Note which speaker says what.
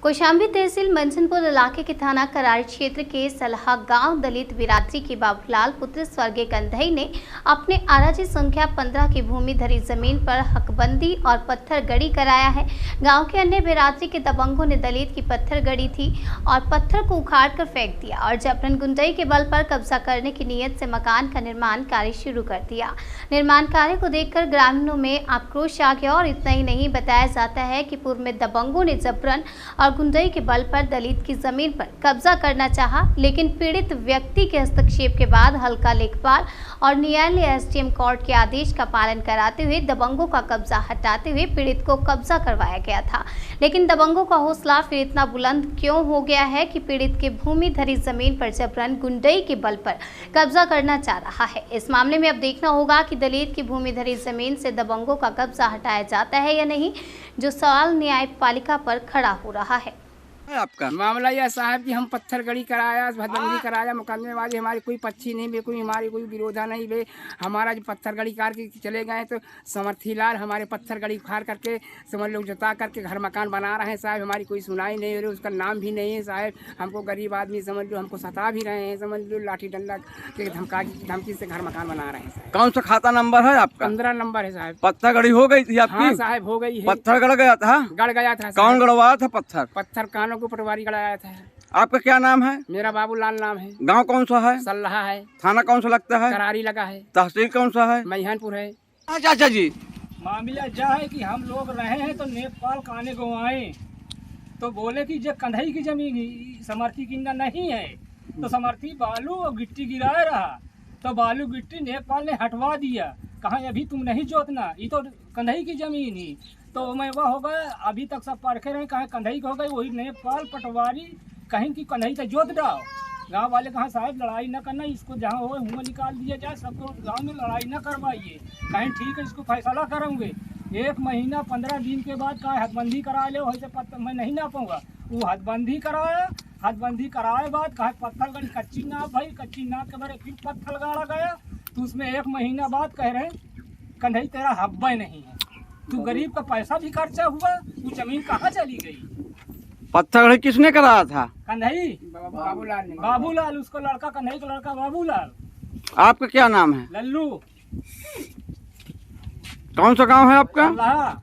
Speaker 1: कौशाम्बी तहसील मंझनपुर इलाके के थाना करारी क्षेत्र के सलहा गांव दलित बिरादरी के बाबूलाल पुत्र स्वर्गीय कंधई ने अपने आराजी संख्या 15 की भूमि धरी जमीन पर हकबंदी और पत्थर गड़ी कराया है। गांव के अन्य बिरादरी के दबंगों ने दलित की पत्थर गड़ी थी और पत्थर को उखाड़ कर फेंक दिया और जबरन गुंडई के बल पर कब्जा करने की नीयत से मकान का निर्माण कार्य शुरू कर दिया। निर्माण कार्य को देखकर ग्रामीणों में आक्रोश आ गया और इतना ही नहीं, बताया जाता है कि पूर्व में दबंगों ने जबरन और गुंडई के बल पर दलित की जमीन पर कब्जा करना चाहा, लेकिन पीड़ित व्यक्ति के हस्तक्षेप के बाद हल्का लेखपाल और न्यायालय एसडीएम कोर्ट के आदेश का पालन कराते हुए दबंगों का कब्जा हटाते हुए पीड़ित को कब्जा करवाया गया था। लेकिन दबंगों का हौसला फिर इतना बुलंद क्यों हो गया है कि पीड़ित के भूमि धरी जमीन पर जबरन गुंडई के बल पर कब्जा करना चाह रहा है। इस मामले में अब देखना होगा कि दलित की भूमि धरी जमीन से दबंगों का कब्जा हटाया जाता है या नहीं, जो सवाल न्यायपालिका पर खड़ा हो रहा है।
Speaker 2: आपका मामला यह साहब कि हम पत्थर गड़ी कराया, हदबंदी कराया, मुकदमेबाजी हमारी कोई पक्षी नहीं बे, कोई हमारी कोई विरोधा नहीं बे। हमारा जो पत्थर गड़ी कार के चले गए तो समर्थी लाल हमारे पत्थर गड़ी उखाड़ करके समझ लोग जता करके घर मकान बना रहे हैं साहब। हमारी कोई सुनाई नहीं हो रही, उसका नाम भी नहीं है साहब। हमको गरीब आदमी समझ लो, हमको सता भी रहे हैं, समझ लो लाठी डंडा के धमकी से घर मकान बना रहे हैं।
Speaker 3: कौन सा खाता नंबर है आपका?
Speaker 2: 15 नंबर है साहब।
Speaker 3: पत्थर गड़ी हो गई थी आपकी?
Speaker 2: हाँ साहब, हो गई है।
Speaker 3: पत्थर गड़ गया था?
Speaker 2: गड़ गया था।
Speaker 3: कौन गड़वाया था पत्थर?
Speaker 2: पत्थर कानों को पटवारी गड़ाया था।
Speaker 3: आपका क्या नाम है?
Speaker 2: मेरा बाबूलाल नाम है।
Speaker 3: गांव कौन सा है?
Speaker 2: सल्हा है।
Speaker 3: थाना कौन सा लगता है?
Speaker 2: करारी लगा है।
Speaker 3: तहसील कौन सा है?
Speaker 2: मैहनपुर है।
Speaker 3: चाचा जी,
Speaker 4: मामला यह है कि हम लोग रहे हैं तो नेपाल काने को आए तो बोले कि जो कंधई की जमीन समर्थी की नहीं है, तो समर्थी बालू और गिट्टी गिराए रहा, तो बालू गिट्टी नेपाल ने हटवा दिया। कहा अभी तुम नहीं जोतना, ये तो कंधई की जमीन ही। तो मैं वह हो गया, अभी तक सब परखे रहे, कहा कंधई हो गई, वही नेपाल पटवारी कहीं की कंधई से जोत डाओ। गांव वाले कहा साहब लड़ाई न करना, इसको जहाँ हो हुआ निकाल दिया जाए, सबको गांव में लड़ाई न करवाइए। कहीं ठीक है, इसको फैसला करेंगे। 1 महीना 15 दिन के बाद कहा हदबंदी करा ले, वैसे पत्थर मैं नहीं नापूंगा। वो हदबंदी कराया, हदबंदी कराए बाद कहा पत्थर गड़ी कच्ची नाप भाई, कच्ची नाप के बारे फिर पत्थर गाड़ा गया। तो उसमें 1 महीना बाद कह रहे कंधई तेरा हब्बा नहीं है, तू गरीब का पैसा भी खर्चा हुआ, वो जमीन कहाँ चली गई?
Speaker 3: पत्थर गड़ी किसने कराया था?
Speaker 2: कंधई बाबूलाल ने।
Speaker 4: बाबूलाल, उसको लड़का कंधई का लड़का बाबूलाल।
Speaker 3: आपका क्या नाम है?
Speaker 4: लल्लू।
Speaker 3: कौन सा गांव है आपका?
Speaker 4: सल्हा।